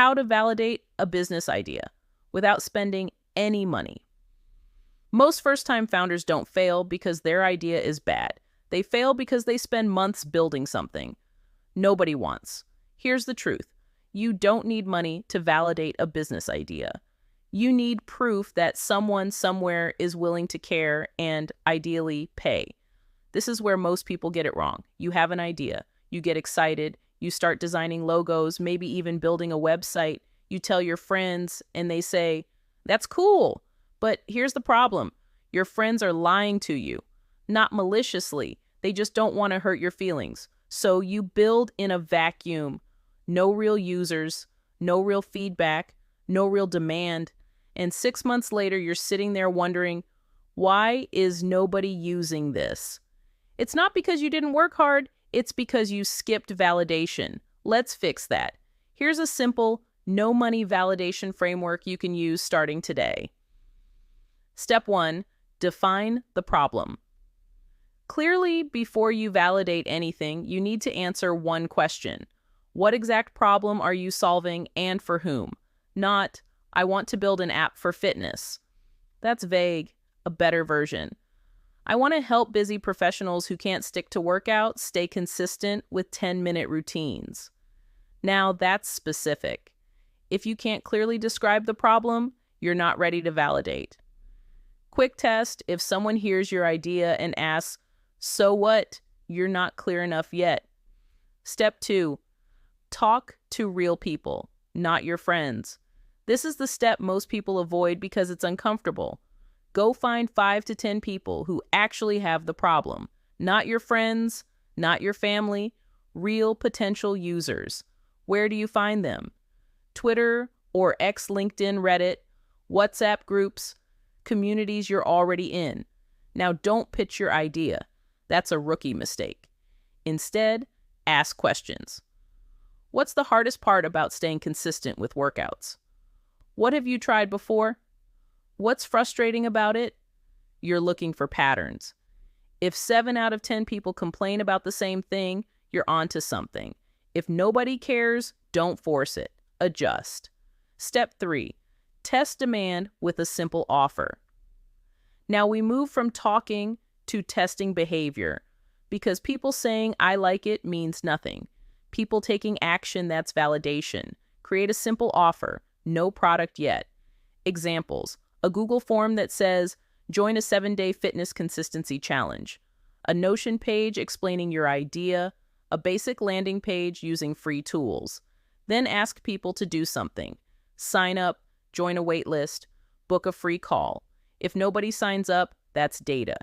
How to validate a business idea without spending any money. Most first-time founders don't fail because their idea is bad. They fail because they spend months building something nobody wants. Here's the truth. You don't need money to validate a business idea. You need proof that someone somewhere is willing to care and ideally pay. This is where most people get it wrong. You have an idea. You get excited. You start designing logos, maybe even building a website. You tell your friends and they say, "That's cool." But here's the problem. Your friends are lying to you, not maliciously. They just don't want to hurt your feelings. So you build in a vacuum. No real users, no real feedback, no real demand. And 6 months later, you're sitting there wondering, why is nobody using this? It's not because you didn't work hard. It's because you skipped validation. Let's fix that. Here's a simple, no money validation framework you can use starting today. Step 1, define the problem. Clearly, before you validate anything, you need to answer one question. What exact problem are you solving and for whom? Not, I want to build an app for fitness. That's vague. A better version. I want to help busy professionals who can't stick to workouts stay consistent with 10-minute routines. Now that's specific. If you can't clearly describe the problem, you're not ready to validate. Quick test, if someone hears your idea and asks, "So what?" You're not clear enough yet. Step 2, talk to real people, not your friends. This is the step most people avoid because it's uncomfortable. Go find 5 to 10 people who actually have the problem. Not your friends, not your family, real potential users. Where do you find them? Twitter or LinkedIn, Reddit, WhatsApp groups, communities you're already in. Now don't pitch your idea. That's a rookie mistake. Instead, ask questions. What's the hardest part about staying consistent with workouts? What have you tried before? What's frustrating about it? You're looking for patterns. If 7 out of 10 people complain about the same thing, you're onto something. If nobody cares, don't force it. Adjust. Step 3, test demand with a simple offer. Now we move from talking to testing behavior because people saying "I like it" means nothing. People taking action, that's validation. Create a simple offer. No product yet. Examples. A Google form that says, "Join a 7-day fitness consistency challenge." A Notion page explaining your idea. A basic landing page using free tools. Then ask people to do something. Sign up, join a wait list, book a free call. If nobody signs up, that's data.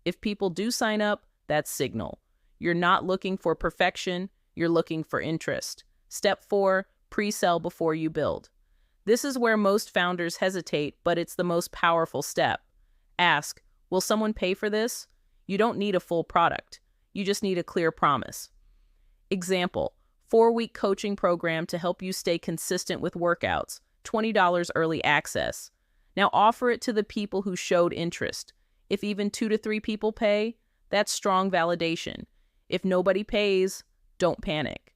If people do sign up, that's signal. You're not looking for perfection, you're looking for interest. Step 4, pre-sell before you build. This is where most founders hesitate, but it's the most powerful step. Ask, will someone pay for this? You don't need a full product. You just need a clear promise. Example, 4-week coaching program to help you stay consistent with workouts, $20 early access. Now offer it to the people who showed interest. If even 2 to 3 people pay, that's strong validation. If nobody pays, don't panic.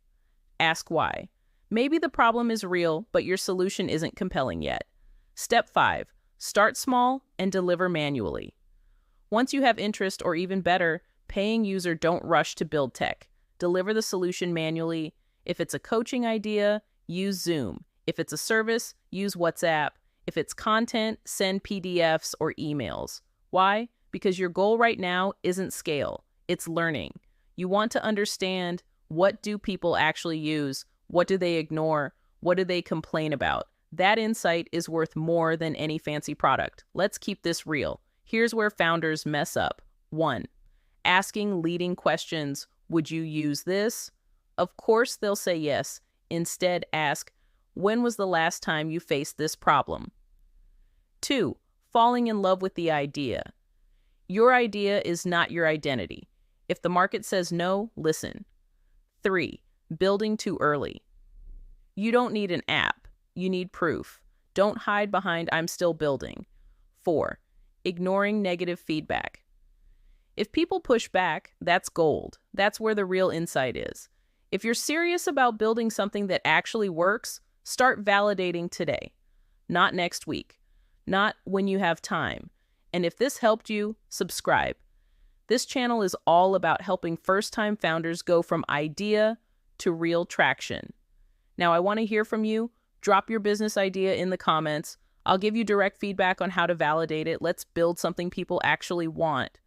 Ask why. Maybe the problem is real, but your solution isn't compelling yet. Step 5, start small and deliver manually. Once you have interest, or even better, paying user, don't rush to build tech. Deliver the solution manually. If it's a coaching idea, use Zoom. If it's a service, use WhatsApp. If it's content, send PDFs or emails. Why? Because your goal right now isn't scale, it's learning. You want to understand, what do people actually use? What do they ignore? What do they complain about? That insight is worth more than any fancy product. Let's keep this real. Here's where founders mess up. 1, asking leading questions. Would you use this? Of course they'll say yes. Instead, ask, when was the last time you faced this problem? 2, falling in love with the idea. Your idea is not your identity. If the market says no, listen. 3, building too early. You don't need an app. You need proof. Don't hide behind "I'm still building." 4, ignoring negative feedback. If people push back, that's gold. That's where the real insight is. If you're serious about building something that actually works, Start validating today, not next week, not when you have time. And if this helped you, subscribe. This channel is all about helping first-time founders go from idea to real traction. Now, I want to hear from you. Drop your business idea in the comments. I'll give you direct feedback on how to validate it. Let's build something people actually want.